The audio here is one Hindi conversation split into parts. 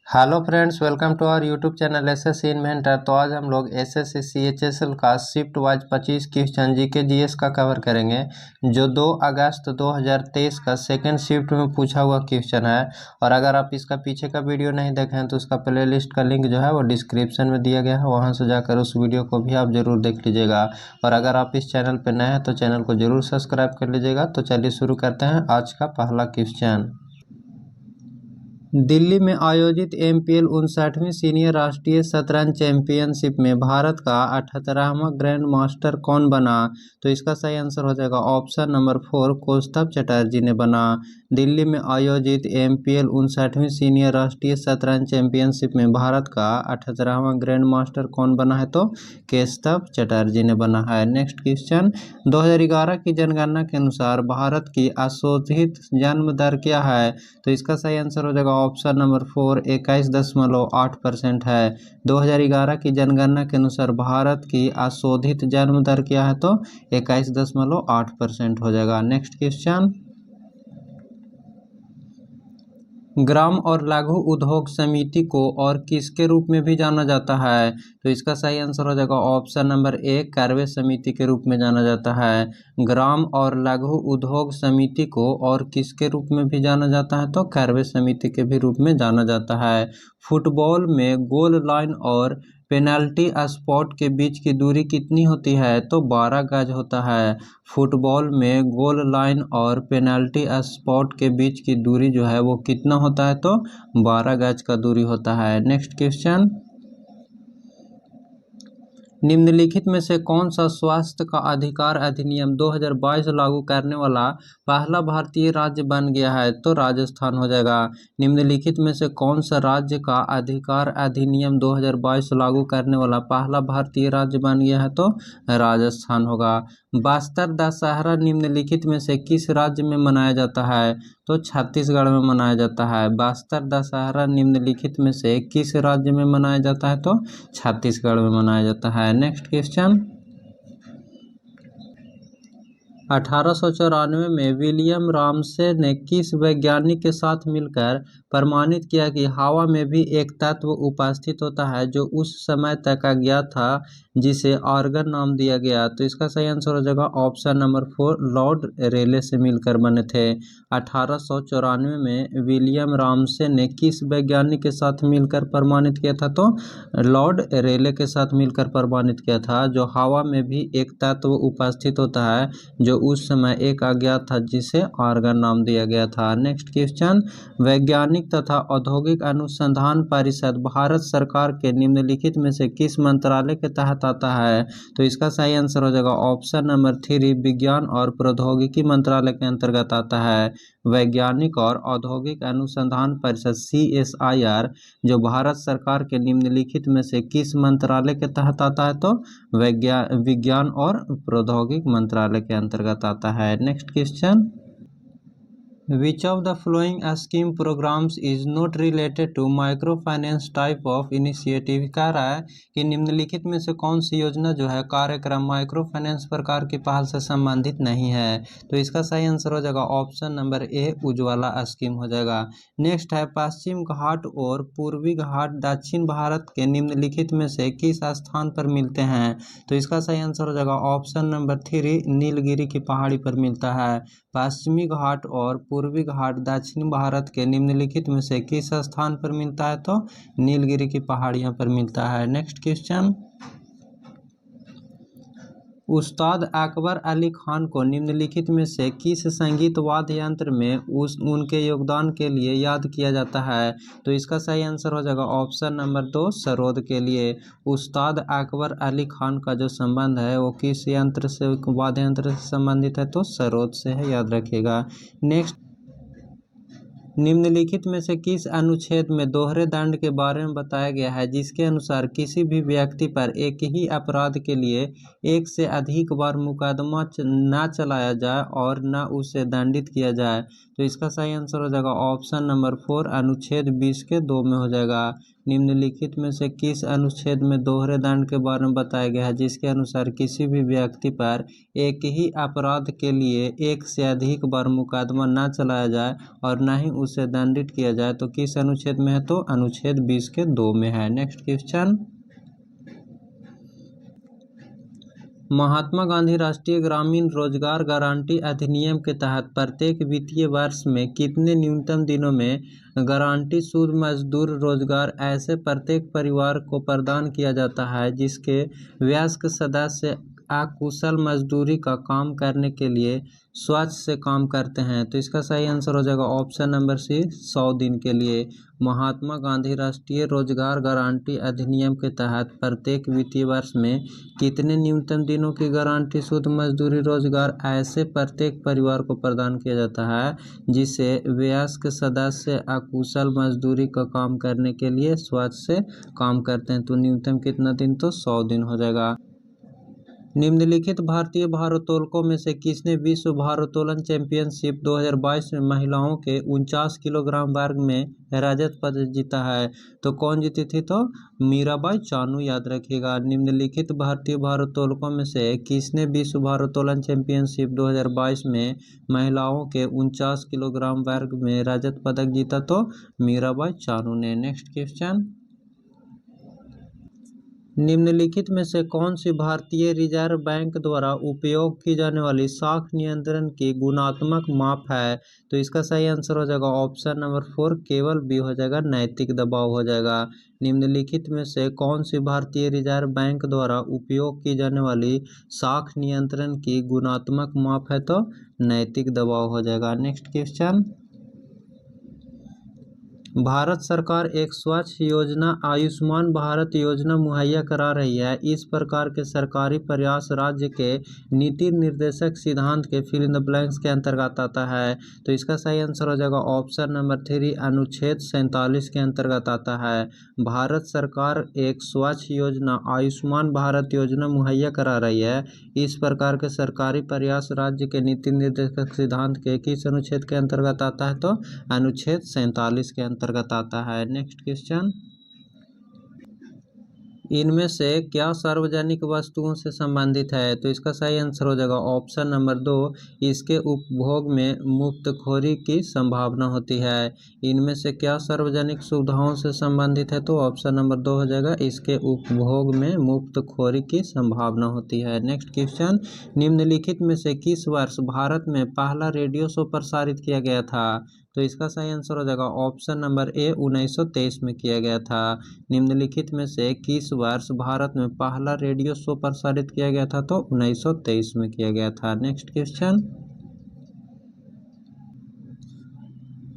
Hello friends, welcome to our YouTube channel SSC inventor. तो आज हम लोग एसएससी सीएचएसएल का shift wise 25 question GK GS का कवर करेंगे, जो 2 अगस्त 2023 का सेकंड शिफ्ट में पूछा हुआ क्वेश्चन है। और अगर आप इसका पीछे का वीडियो नहीं देखे हैं तो उसका प्लेलिस्ट का लिंक जो है वो डिस्क्रिप्शन में दिया गया है, वहाँ से जाकर उस वीडियो को भी आप ज़रूर देख लीजिएगा। और अगर आप इस चैनल पर नए हैं तो चैनल को ज़रूर सब्सक्राइब कर लीजिएगा। तो चलिए शुरू करते हैं आज का पहला क्वेश्चन। दिल्ली में आयोजित एमपीएल 59वीं सीनियर राष्ट्रीय शतरंज चैंपियनशिप में भारत का 78वां ग्रैंड मास्टर कौन बना? तो इसका सही आंसर हो जाएगा ऑप्शन नंबर 4, कौस्तुभ चटर्जी ने बना। दिल्ली में आयोजित एमपीएल 59वीं सीनियर राष्ट्रीय शतरंज चैंपियनशिप में भारत का 78वां ग्रैंड मास्टर कौन बना है? तो कौस्तुभ चटर्जी ने बना है। नेक्स्ट क्वेश्चन, 2011 की जनगणना के अनुसार भारत की अशोधित जन्म दर क्या है? तो इसका सही आंसर हो जाएगा ऑप्शन नंबर 4, 21.8% है। 2011 की जनगणना के अनुसार भारत की अशोधित जन्म दर क्या है? तो 21.8% हो जाएगा। नेक्स्ट क्वेश्चन, ग्राम और लघु उद्योग समिति को और किसके रूप में भी जाना जाता है? तो इसका सही आंसर हो जाएगा ऑप्शन नंबर 1, कार्य समिति के रूप में जाना जाता है। ग्राम और लघु उद्योग समिति को और किसके रूप में भी जाना जाता है? तो कार्य समिति के भी रूप में जाना जाता है। फुटबॉल में गोल लाइन और पेनल्टी स्पॉट के बीच की दूरी कितनी होती है? तो 12 गज होता है। फुटबॉल में गोल लाइन और पेनल्टी स्पॉट के बीच की दूरी जो है वो कितना होता है? तो 12 गज का दूरी होता है। नेक्स्ट क्वेश्चन, निम्नलिखित में से कौन सा स्वास्थ्य का अधिकार अधिनियम 2022 लागू करने वाला पहला भारतीय राज्य बन गया है? तो राजस्थान हो जाएगा। निम्नलिखित में से कौन सा राज्य का अधिकार अधिनियम 2022 लागू करने वाला पहला भारतीय राज्य बन गया है? तो राजस्थान होगा। बस्तर दशहरा निम्नलिखित में से किस राज्य में मनाया जाता है? तो छत्तीसगढ़ में मनाया जाता है। बस्तर दशहरा निम्नलिखित में से किस राज्य में मनाया जाता है? तो छत्तीसगढ़ में मनाया जाता है। नेक्स्ट क्वेश्चन, 1894 में विलियम रामसे ने किस वैज्ञानिक के साथ मिलकर प्रमाणित किया कि हवा में भी एक तत्व उपस्थित होता है जो उस समय तक अज्ञात था, जिसे आर्गन नाम दिया गया? तो इसका सही आंसर हो जाएगा ऑप्शन नंबर 4, लॉर्ड रेले से मिलकर बने थे। 1894 में विलियम रामसे ने किस वैज्ञानिक के साथ मिलकर प्रमाणित किया था? तो लॉर्ड रेले के साथ मिलकर प्रमाणित किया था, जो हवा में भी एक तत्व उपस्थित होता है जो उस समय एक अज्ञात था, जिसे आर्गन नाम दिया गया था। नेक्स्ट क्वेश्चन, वैज्ञानिक तथा औद्योगिक अनुसंधान परिषद भारत सरकार के निम्नलिखित में से किस मंत्रालय के तहत आता है? तो इसका सही आंसर हो जाएगा ऑप्शन नंबर 3, विज्ञान और प्रौद्योगिकी मंत्रालय के अंतर्गत आता है। वैज्ञानिक और औद्योगिक अनुसंधान परिषद CSIR जो भारत सरकार के निम्नलिखित में से किस मंत्रालय के तहत आता है? तो विज्ञान और प्रौद्योगिक मंत्रालय के अंतर्गत आता है। Next question, Which of the following scheme programs is not related to microfinance type of initiative? कह रहा है कि निम्नलिखित में से कौन सी योजना जो है कार्यक्रम माइक्रो फाइनेंस प्रकार की पहल से संबंधित नहीं है? तो इसका सही आंसर हो जाएगा option number A, Ujjwala scheme हो जाएगा। नेक्स्ट है, पश्चिम घाट और पूर्वी घाट दक्षिण भारत के निम्नलिखित में से किस स्थान पर मिलते हैं? तो इसका सही आंसर हो जाएगा ऑप्शन नंबर 3, नीलगिरी की पहाड़ी पर मिलता है। पश्चिमी घाट और पूर्वी घाट दक्षिण भारत के निम्नलिखित में से किस स्थान पर मिलता है? तो नीलगिरी की पहाड़ियों पर मिलता है। नेक्स्ट क्वेश्चन, उस्ताद अकबर अली खान को निम्नलिखित में से किस संगीत वाद्य यंत्र में उनके योगदान के लिए याद किया जाता है? तो इसका सही आंसर हो जाएगा ऑप्शन नंबर 2, सरोद के लिए। उस्ताद अकबर अली खान का जो संबंध है वो किस यंत्र से, वाद्य यंत्र से संबंधित है? तो सरोद से है, याद रखिएगा। नेक्स्ट, निम्नलिखित में से किस अनुच्छेद में दोहरे दंड के बारे में बताया गया है, जिसके अनुसार किसी भी व्यक्ति पर एक ही अपराध के लिए एक से अधिक बार मुकदमा न चलाया जाए और न उसे दंडित किया जाए? तो इसका सही आंसर हो जाएगा ऑप्शन नंबर 4, अनुच्छेद 20 के 2 में हो जाएगा। निम्नलिखित में से किस अनुच्छेद में दोहरे दंड के बारे में बताया गया है, जिसके अनुसार किसी भी व्यक्ति पर एक ही अपराध के लिए एक से अधिक बार मुकदमा न चलाया जाए और न ही उसे दंडित किया जाए तो किस अनुच्छेद में है, तो अनुच्छेद 20 के 2 में है। नेक्स्ट क्वेश्चन, महात्मा गांधी राष्ट्रीय ग्रामीण रोजगार गारंटी अधिनियम के तहत प्रत्येक वित्तीय वर्ष में कितने न्यूनतम दिनों में गारंटी शुद्ध मजदूर रोजगार ऐसे प्रत्येक परिवार को प्रदान किया जाता है जिसके वयस्क सदस्य अकुशल मजदूरी का काम करने के लिए स्वच्छ से काम करते हैं। तो इसका सही आंसर हो जाएगा ऑप्शन नंबर सी, 100 दिन के लिए। महात्मा गांधी राष्ट्रीय रोजगार गारंटी अधिनियम के तहत प्रत्येक वित्तीय वर्ष में कितने न्यूनतम दिनों की गारंटी शुद्ध मजदूरी रोजगार ऐसे प्रत्येक परिवार को प्रदान किया जाता है जिसे वयस्क सदस्य अकुशल मजदूरी का काम करने के लिए स्वच्छ से काम करते हैं। तो न्यूनतम कितना दिन, तो 100 दिन हो जाएगा। निम्नलिखित भारतीय भारोत्तोलकों में से किसने विश्व भारोत्तोलन चैंपियनशिप 2022 में महिलाओं के 49 किलोग्राम वर्ग में रजत पदक जीता है? तो कौन जीती थी, तो मीराबाई चानू, याद रखिएगा। निम्नलिखित भारतीय भारोत्तोलकों में से किसने विश्व भारोत्तोलन चैंपियनशिप 2022 में महिलाओं के 49 किलोग्राम वर्ग में रजत पदक जीता? तो मीराबाई चानू ने। नेक्स्ट क्वेश्चन, निम्नलिखित में से कौन सी भारतीय रिजर्व बैंक द्वारा उपयोग की जाने वाली साख नियंत्रण की गुणात्मक माप है? तो इसका सही आंसर हो जाएगा ऑप्शन नंबर 4, केवल बी हो जाएगा, नैतिक दबाव हो जाएगा। निम्नलिखित में से कौन सी भारतीय रिजर्व बैंक द्वारा उपयोग की जाने वाली साख नियंत्रण की गुणात्मक माप है? तो नैतिक दबाव हो जाएगा। नेक्स्ट क्वेश्चन, भारत सरकार एक स्वच्छ योजना आयुष्मान भारत योजना मुहैया करा रही है। इस प्रकार के सरकारी प्रयास राज्य के नीति निर्देशक सिद्धांत के फिल इन द ब्लैंक्स के अंतर्गत आता है। तो इसका सही आंसर हो जाएगा ऑप्शन नंबर 3, अनुच्छेद 47 के अंतर्गत आता है। भारत सरकार एक स्वच्छ योजना आयुष्मान भारत योजना मुहैया करा रही है। इस प्रकार के सरकारी प्रयास राज्य के नीति निर्देशक सिद्धांत के किस अनुच्छेद के अंतर्गत आता है? तो अनुच्छेद 47 के अंतर्गत आता है। नेक्स्ट क्वेश्चन, इनमें से क्या सार्वजनिक वस्तुओं से संबंधित है? तो इसका सही आंसर हो जाएगा ऑप्शन नंबर 2, इसके उपभोग में मुफ्तखोरी की संभावना होती है। इनमें से क्या सार्वजनिक सुविधाओं से संबंधित है? तो ऑप्शन नंबर 2 हो जाएगा, इसके उपभोग में मुफ्तखोरी की संभावना होती है। नेक्स्ट क्वेश्चन, निम्नलिखित में से किस वर्ष भारत में पहला रेडियो शो प्रसारित किया गया था? तो इसका सही आंसर हो जाएगा ऑप्शन नंबर ए, 1923 में किया गया था। निम्नलिखित में से किस वर्ष भारत में पहला रेडियो शो प्रसारित किया गया था? तो 1923 में किया गया था। नेक्स्ट क्वेश्चन,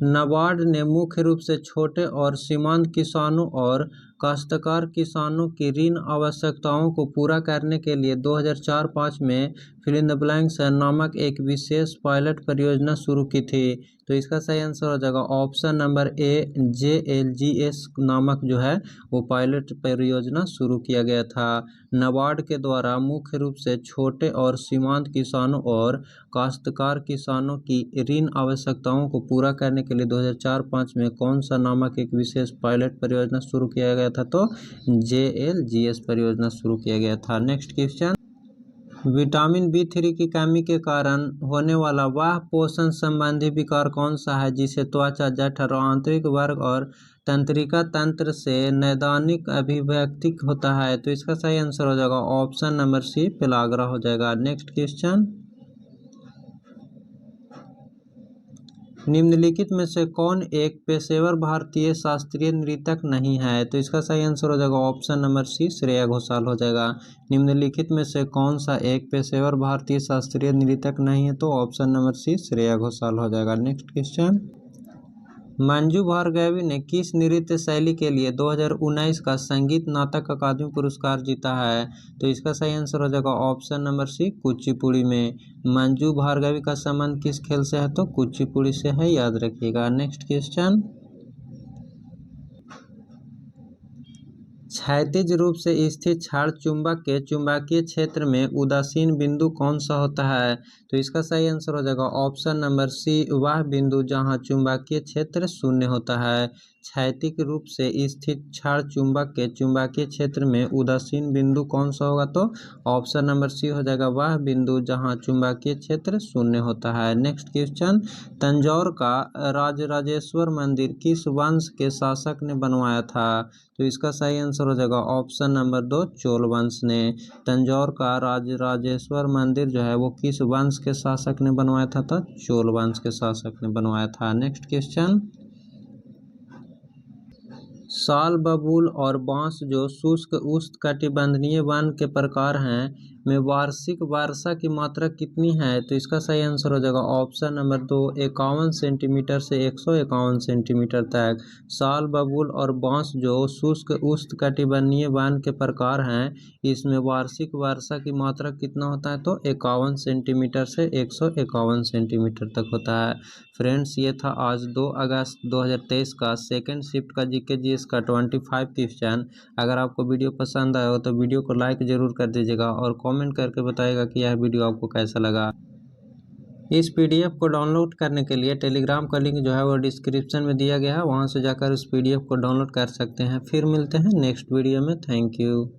नाबार्ड ने मुख्य रूप से छोटे और सीमांत किसानों और काश्तकार किसानों की ऋण आवश्यकताओं को पूरा करने के लिए 2004-05 में फिल इन द ब्लैंक्स नामक एक विशेष पायलट परियोजना शुरू की थी। तो इसका सही आंसर हो जाएगा ऑप्शन नंबर ए, JLGS नामक जो है वो पायलट परियोजना शुरू किया गया था। नाबार्ड के द्वारा मुख्य रूप से छोटे और सीमांत किसानों और काश्तकार किसानों की ऋण आवश्यकताओं को पूरा करने के लिए 2004-05 में कौन सा नामक एक विशेष पायलट परियोजना शुरू किया गया था? तो JLGS परियोजना शुरू किया गया था। नेक्स्ट क्वेश्चन, विटामिन B3 की कमी के कारण होने वाला वह पोषण संबंधी विकार कौन सा है जिसे त्वचा, जठर, आंतरिक वर्ग और तंत्रिका तंत्र से नैदानिक अभिव्यक्ति होता है? तो इसका सही आंसर हो जाएगा ऑप्शन नंबर सी, पेलाग्रा हो जाएगा। नेक्स्ट क्वेश्चन, निम्नलिखित में से कौन एक पेशेवर भारतीय शास्त्रीय नृत्यक नहीं है? तो इसका सही आंसर हो जाएगा option number C, Shreya Ghoshal हो जाएगा। निम्नलिखित में से कौन सा एक पेशेवर भारतीय शास्त्रीय नृत्यक नहीं है? तो option number C, Shreya Ghoshal हो जाएगा। नेक्स्ट क्वेश्चन, मंजू भार्गवी ने किस नृत्य शैली के लिए 2019 का संगीत नाटक अकादमी पुरस्कार जीता है? तो इसका सही आंसर हो जाएगा ऑप्शन नंबर सी, कुचिपुड़ी में। मंजू भार्गवी का संबंध किस खेल से है? तो कुचिपुड़ी से है, याद रखिएगा। नेक्स्ट क्वेश्चन, क्षैतिज रूप से स्थित क्षार चुंबक के चुंबकीय क्षेत्र में उदासीन बिंदु कौन सा होता है? तो इसका सही आंसर हो जाएगा ऑप्शन नंबर सी, वह बिंदु जहां चुंबकीय क्षेत्र शून्य होता है। क्षैतिज रूप से स्थित क्षार चुंबक के चुंबकीय क्षेत्र में उदासीन बिंदु कौन सा होगा? तो ऑप्शन नंबर सी हो जाएगा वह बिंदु जहां चुंबकीय क्षेत्र शून्य होता है। नेक्स्ट क्वेश्चन, तंजौर का राजराजेश्वर मंदिर किस वंश के शासक ने बनवाया था? तो इसका सही आंसर हो जाएगा ऑप्शन नंबर 2, चोल वंश ने। तंजौर का राजराजेश्वर मंदिर जो है वो किस वंश के शासक ने बनवाया था? तो चोल वंश के शासक ने बनवाया था। नेक्स्ट क्वेश्चन, साल, बबूल और बांस जो शुष्क उष्णकटिबंधीय वन के प्रकार हैं में वार्षिक वर्षा की मात्रा कितनी है? तो इसका सही आंसर हो जाएगा ऑप्शन नंबर 2, 51 सेंटीमीटर से 151 सेंटीमीटर तक। साल, बबूल और बांस जो शुष्क उष्णकटिबंधीय वन के प्रकार हैं इसमें वार्षिक वर्षा की मात्रा कितना होता है? तो 51 सेंटीमीटर से 151 सेंटीमीटर तक होता है। फ्रेंड्स, ये था आज 2 अगस्त 2023 का सेकंड शिफ्ट का जीके जीएस का 25 क्वेश्चन। अगर आपको वीडियो पसंद आया हो तो वीडियो को लाइक ज़रूर कर दीजिएगा और कमेंट करके बताइएगा कि यह वीडियो आपको कैसा लगा। इस पीडीएफ को डाउनलोड करने के लिए टेलीग्राम का लिंक जो है वो डिस्क्रिप्शन में दिया गया है, वहाँ से जाकर उस पीडीएफ को डाउनलोड कर सकते हैं। फिर मिलते हैं नेक्स्ट वीडियो में। Thank you.